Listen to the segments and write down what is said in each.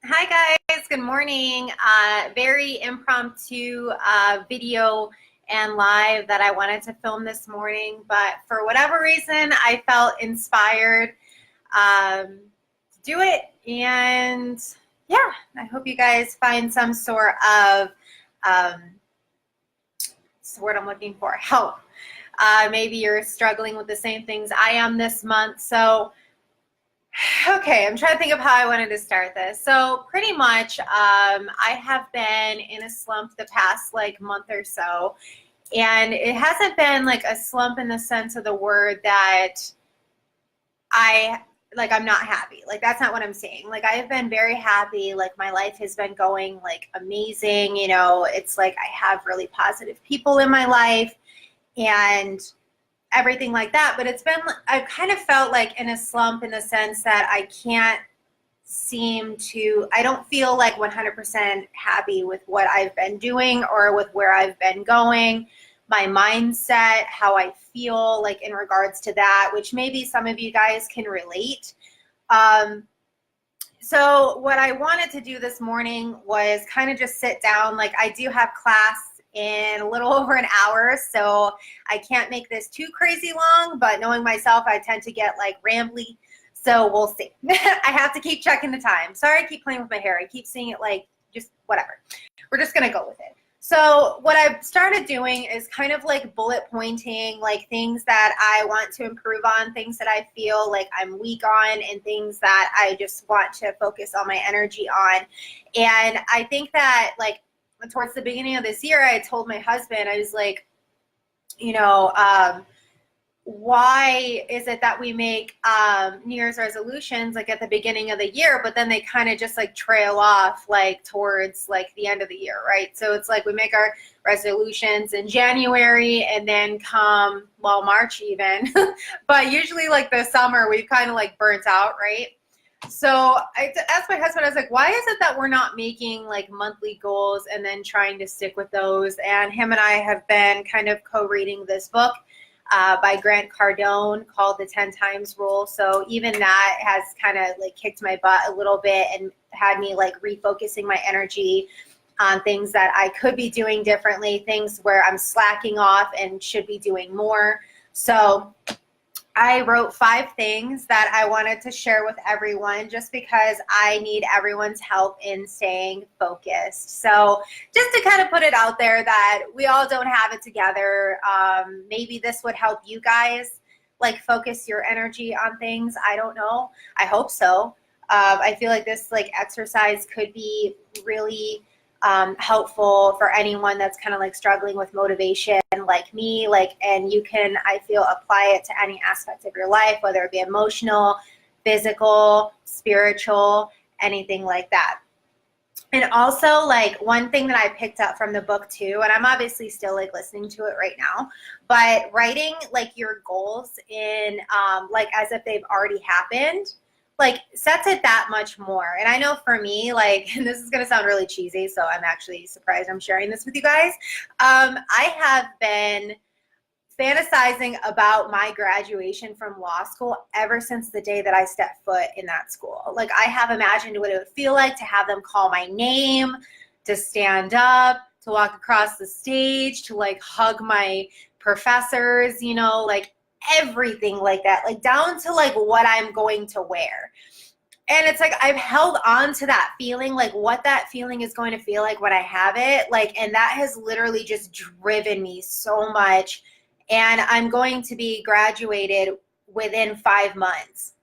Hi guys, good morning. Very impromptu video and live that I wanted to film this morning, but for whatever reason, I felt inspired to do it. And yeah, I hope you guys find some sort of, what's the word I'm looking for, help. Maybe you're struggling with the same things I am this month. So okay, I'm trying to think of how I wanted to start this. So pretty much, I have been in a slump the past like month or so, and it hasn't been like a slump in the sense of the word that I'm not happy. Like that's not what I'm saying. Like I have been very happy. Like my life has been going like amazing. You know, it's like I have really positive people in my life and everything like that. But I've kind of felt like in a slump in the sense that I don't feel like 100% happy with what I've been doing or with where I've been going, my mindset, how I feel like in regards to that, which maybe some of you guys can relate. So what I wanted to do this morning was kind of just sit down. Like I do have class in a little over an hour, so I can't make this too crazy long, but knowing myself, I tend to get like rambly. So we'll see. I have to keep checking the time. Sorry, I keep playing with my hair. I keep seeing it like just whatever. We're just going to go with it. So what I've started doing is kind of like bullet pointing, like things that I want to improve on, things that I feel like I'm weak on, and things that I just want to focus all my energy on. And I think that like towards the beginning of this year, I told my husband, I was like, you know, why is it that we make New Year's resolutions like at the beginning of the year, but then they kind of just like trail off like towards like the end of the year, right? So it's like we make our resolutions in January and then come, well, March even, but usually like the summer we've kind of like burnt out, right? So I asked my husband, I was like, why is it that we're not making like monthly goals and then trying to stick with those? And him and I have been kind of co-reading this book by Grant Cardone called The 10 Times Rule. So even that has kind of like kicked my butt a little bit and had me like refocusing my energy on things that I could be doing differently, things where I'm slacking off and should be doing more. So I wrote 5 things that I wanted to share with everyone just because I need everyone's help in staying focused. So just to kind of put it out there that we all don't have it together. Maybe this would help you guys like focus your energy on things. I don't know. I hope so. I feel like this like exercise could be really helpful for anyone that's kind of like struggling with motivation like me, like, and you can, I feel, apply it to any aspect of your life, whether it be emotional, physical, spiritual, anything like that. And also like one thing that I picked up from the book too, and I'm obviously still like listening to it right now, but writing like your goals in like as if they've already happened, like sets it that much more. And I know for me, like, and this is going to sound really cheesy, so I'm actually surprised I'm sharing this with you guys. I have been fantasizing about my graduation from law school ever since the day that I stepped foot in that school. Like I have imagined what it would feel like to have them call my name, to stand up, to walk across the stage, to like hug my professors, you know, like everything like that, like down to like what I'm going to wear. And it's like I've held on to that feeling, like what that feeling is going to feel like when I have it. Like, and that has literally just driven me so much. And I'm going to be graduated within 5 months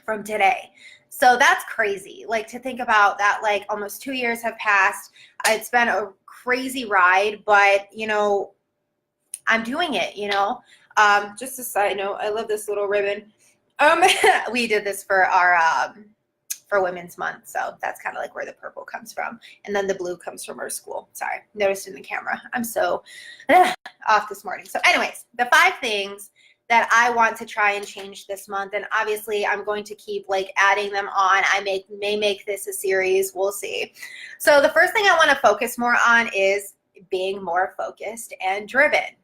from today. So that's crazy. Like to think about that, like almost 2 years have passed. It's been a crazy ride, but you know, I'm doing it, you know. Just a side note, I love this little ribbon. We did this for our for Women's Month, so that's kind of like where the purple comes from, and then the blue comes from our school. Sorry, noticed in the camera. I'm so off this morning. So, anyways, the 5 things that I want to try and change this month, and obviously I'm going to keep like adding them on. I may make this a series. We'll see. So the first thing I want to focus more on is being more focused and driven.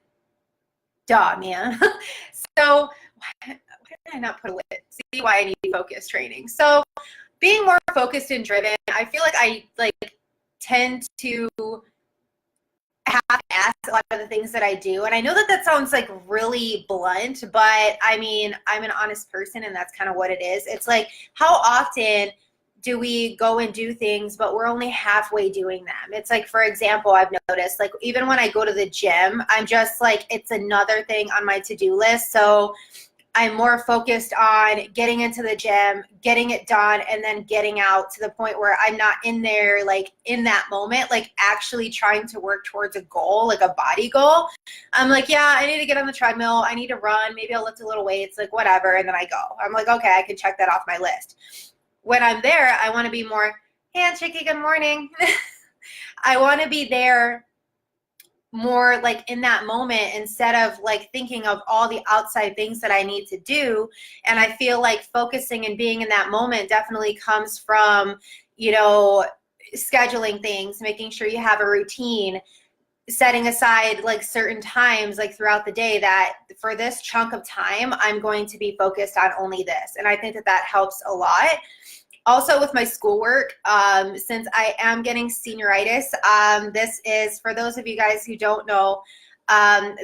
Duh, man. So why did I not put a lid? See why I need focus training. So being more focused and driven, I feel like I tend to half-ass a lot of the things that I do. And I know that sounds like really blunt, but I mean, I'm an honest person and that's kind of what it is. It's like, how often do we go and do things, but we're only halfway doing them? It's like, for example, I've noticed, like, even when I go to the gym, I'm just like, it's another thing on my to-do list. So I'm more focused on getting into the gym, getting it done, and then getting out to the point where I'm not in there, like, in that moment, like, actually trying to work towards a goal, like a body goal. I'm like, yeah, I need to get on the treadmill. I need to run. Maybe I'll lift a little weights, like, whatever. And then I go. I'm like, okay, I can check that off my list. When I'm there, I want to be more, hey, Chicky, good morning. I want to be there more like in that moment instead of like thinking of all the outside things that I need to do. And I feel like focusing and being in that moment definitely comes from, you know, scheduling things, making sure you have a routine, setting aside like certain times like throughout the day that for this chunk of time, I'm going to be focused on only this. And I think that that helps a lot. Also with my schoolwork, since I am getting senioritis, this is, for those of you guys who don't know,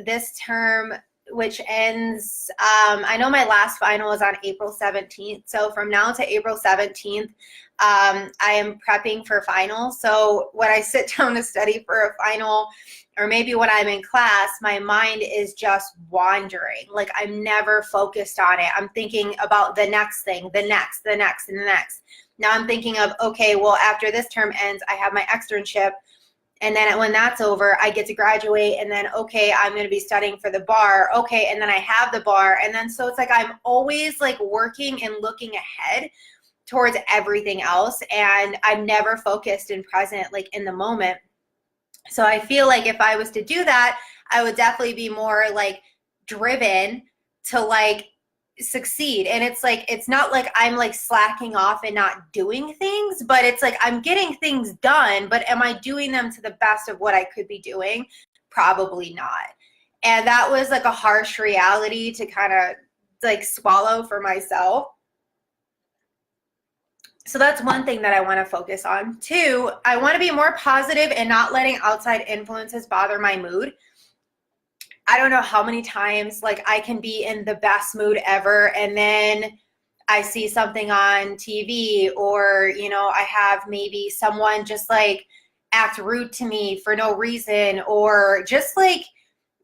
this term, which ends, I know my last final is on April 17th. So from now to April 17th, I am prepping for finals. So when I sit down to study for a final, or maybe when I'm in class, my mind is just wandering. Like I'm never focused on it. I'm thinking about the next thing, the next, and the next. Now I'm thinking of, okay, well, after this term ends, I have my externship. And then when that's over, I get to graduate. And then, okay, I'm going to be studying for the bar. Okay. And then I have the bar. And then, so it's like, I'm always like working and looking ahead towards everything else. And I'm never focused and present like in the moment. So I feel like if I was to do that, I would definitely be more like driven to like succeed. And it's like, it's not like I'm like slacking off and not doing things, but it's like I'm getting things done, but am I doing them to the best of what I could be doing? Probably not. And that was like a harsh reality to kind of like swallow for myself. So that's one thing that I want to focus on. Two, I want to be more positive and not letting outside influences bother my mood. I don't know how many times like I can be in the best mood ever and then I see something on TV, or, you know, I have maybe someone just like act rude to me for no reason, or just like,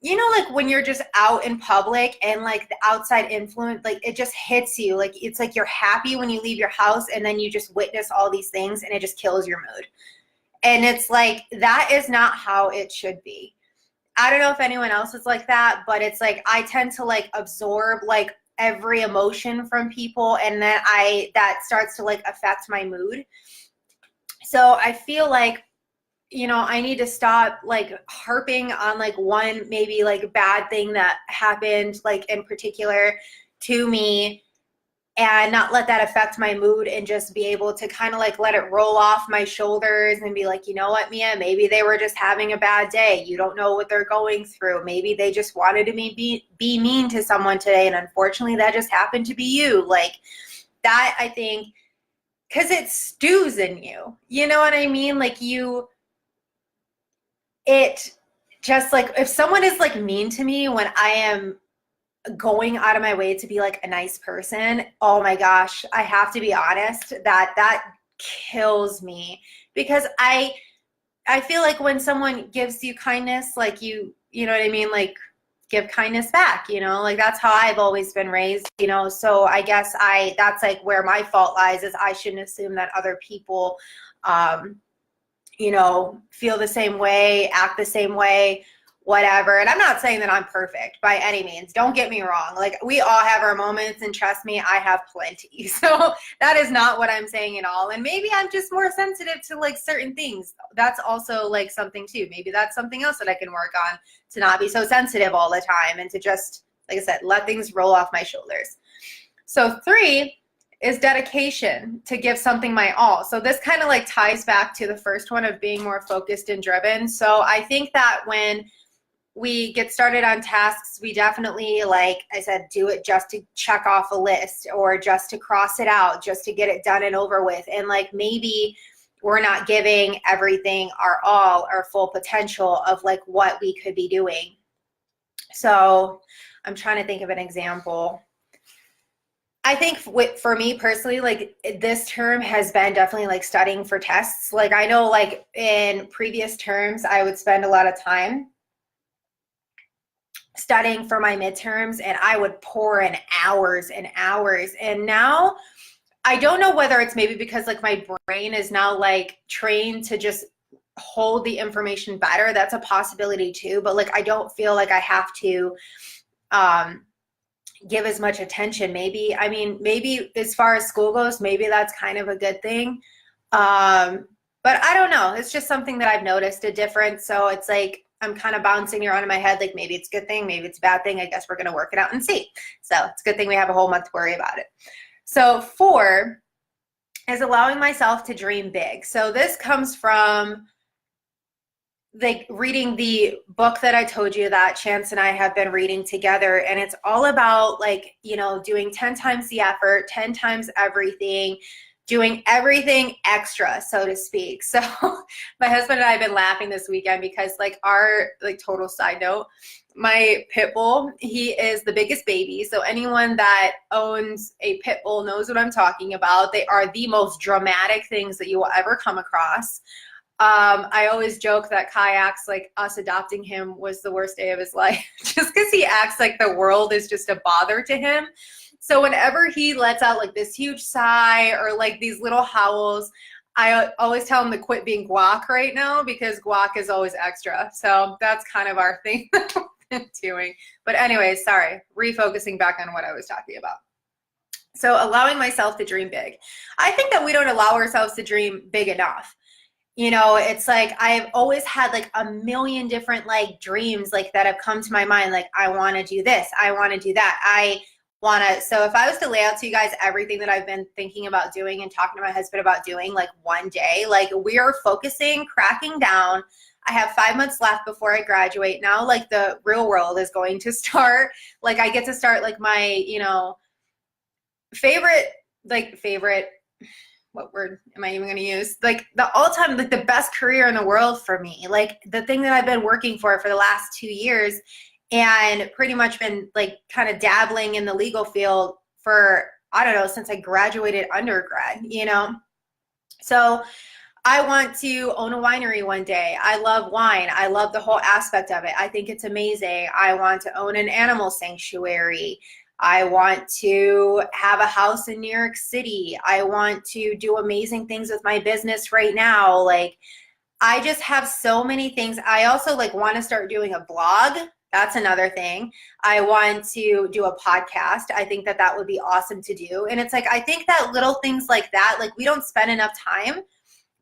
you know, like when you're just out in public and like the outside influence, like it just hits you. Like it's like you're happy when you leave your house and then you just witness all these things and it just kills your mood. And it's like, that is not how it should be. I don't know if anyone else is like that, but it's like I tend to like absorb like every emotion from people, and then that starts to like affect my mood. So I feel like, you know, I need to stop like harping on like one maybe like bad thing that happened like in particular to me, and not let that affect my mood, and just be able to kind of like let it roll off my shoulders and be like, you know what, Mia, maybe they were just having a bad day. You don't know what they're going through. Maybe they just wanted to be mean to someone today, and unfortunately that just happened to be you. Like that, I think, because it stews in you. You know what I mean? Like it just like, if someone is like mean to me when I am going out of my way to be like a nice person, oh my gosh, I have to be honest, that kills me. Because I feel like when someone gives you kindness, like you know what I mean, like give kindness back, you know, like that's how I've always been raised, you know. So I guess that's like where my fault lies, is I shouldn't assume that other people you know, feel the same way, act the same way, whatever. And I'm not saying that I'm perfect by any means. Don't get me wrong. Like we all have our moments, and trust me, I have plenty. So that is not what I'm saying at all. And maybe I'm just more sensitive to like certain things. That's also like something too. Maybe that's something else that I can work on, to not be so sensitive all the time, and to just, like I said, let things roll off my shoulders. So 3 is dedication, to give something my all. So this kind of like ties back to the first one of being more focused and driven. So I think that when we get started on tasks, we definitely, like I said, do it just to check off a list or just to cross it out, just to get it done and over with. And like maybe we're not giving everything our all, our full potential of like what we could be doing. So I'm trying to think of an example. I think for me personally, like this term has been definitely like studying for tests. Like I know like in previous terms, I would spend a lot of time studying for my midterms and I would pour in hours and hours. And now I don't know whether it's maybe because like my brain is now like trained to just hold the information better. That's a possibility too. But like I don't feel like I have to give as much attention. Maybe, I mean, maybe as far as school goes, maybe that's kind of a good thing. But I don't know. It's just something that I've noticed a difference. So it's like I'm kind of bouncing around in my head, like maybe it's a good thing, maybe it's a bad thing. I guess we're going to work it out and see. So it's a good thing we have a whole month to worry about it. So 4 is allowing myself to dream big. So this comes from like reading the book that I told you that Chance and I have been reading together. And it's all about like, you know, doing 10 times the effort, 10 times everything, doing everything extra, so to speak. So my husband and I have been laughing this weekend because like our like total side note, my pit bull, he is the biggest baby. So anyone that owns a pit bull knows what I'm talking about. They are the most dramatic things that you will ever come across. I always joke that Kai acts like us adopting him was the worst day of his life just because he acts like the world is just a bother to him. So whenever he lets out like this huge sigh or like these little howls, I always tell him to quit being guac right now because guac is always extra. So that's kind of our thing that we've been doing. But anyways, sorry, refocusing back on what I was talking about. So allowing myself to dream big. I think that we don't allow ourselves to dream big enough. You know, it's like I've always had like a million different like dreams like that have come to my mind. Like I want to do this. I want to do that. So if I was to lay out to you guys everything that I've been thinking about doing and talking to my husband about doing like one day, like we are focusing, cracking down. I have 5 months left before I graduate. Now like the real world is going to start. Like I get to start like my, you know, favorite, what word am I even going to use? Like the all-time, like the best career in the world for me, like the thing that I've been working for the last 2 years and pretty much been like kind of dabbling in the legal field for, I don't know, since I graduated undergrad, you know? So I want to own a winery one day. I love wine. I love the whole aspect of it. I think it's amazing. I want to own an animal sanctuary. I want to have a house in New York City. I want to do amazing things with my business right now. Like, I just have so many things. I also like want to start doing a blog. That's another thing. I want to do a podcast. I think that that would be awesome to do. And it's like, I think that little things like that, like we don't spend enough time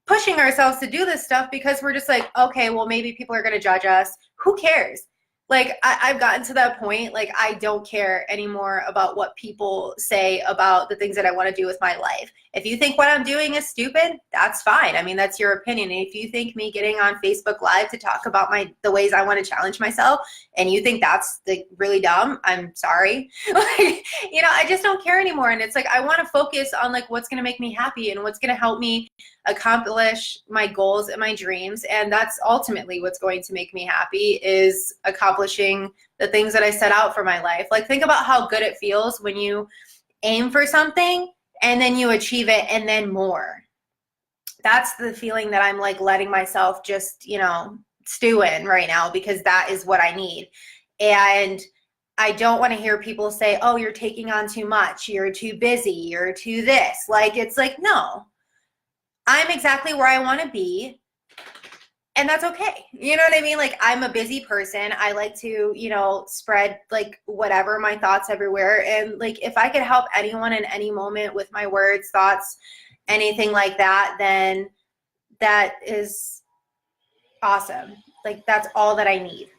pushing ourselves to do this stuff because we're just like, okay, well, maybe people are going to judge us. Who cares? Like I've gotten to that point, like I don't care anymore about what people say about the things that I want to do with my life. If you think what I'm doing is stupid, that's fine. I mean, that's your opinion. And if you think me getting on Facebook Live to talk about the ways I want to challenge myself and you think that's like really dumb, I'm sorry. Like, you know, I just don't care anymore. And it's like, I want to focus on like what's going to make me happy and what's going to help me accomplish my goals and my dreams. And that's ultimately what's going to make me happy is accomplishing the things that I set out for my life. Like think about how good it feels when you aim for something and then you achieve it and then more. That's the feeling that I'm like letting myself just, you know, stew in right now because that is what I need. And I don't want to hear people say, oh, you're taking on too much. You're too busy. You're too this. Like, it's like, no, I'm exactly where I want to be. And that's okay. You know what I mean? Like I'm a busy person. I like to, you know, spread like whatever my thoughts everywhere. And like if I could help anyone in any moment with my words, thoughts, anything like that, then that is awesome. Like that's all that I need.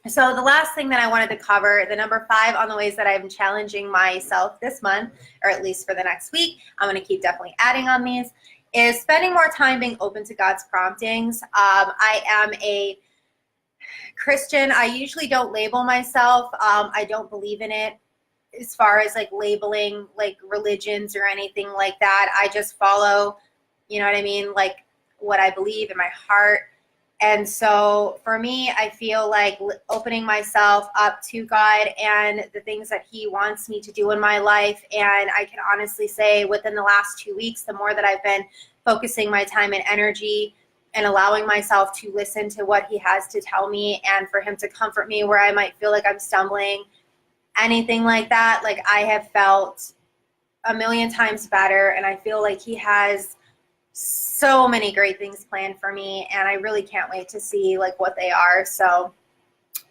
So the last thing that I wanted to cover, the number 5 on the ways that I'm challenging myself this month, or at least for the next week, I'm going to keep definitely adding on these, is spending more time being open to God's promptings. I am a Christian. I usually don't label myself. I don't believe in it as far as like labeling like religions or anything like that. I just follow, you know what I mean? Like what I believe in my heart. And so for me, I feel like opening myself up to God and the things that He wants me to do in my life. And I can honestly say within the last 2 weeks, the more that I've been focusing my time and energy and allowing myself to listen to what He has to tell me and for Him to comfort me where I might feel like I'm stumbling, anything like that, like I have felt a million times better. And I feel like He has so many great things planned for me, and I really can't wait to see like what they are. So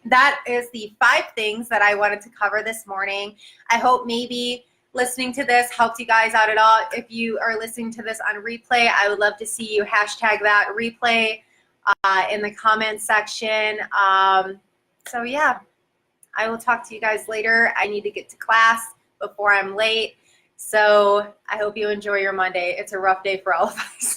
that is the 5 things that I wanted to cover this morning. I hope maybe listening to this helped you guys out at all. If you are listening to this on replay, I would love to see you hashtag that replay in the comments section. So yeah, I will talk to you guys later. I need to get to class before I'm late. So I hope you enjoy your Monday. It's a rough day for all of us.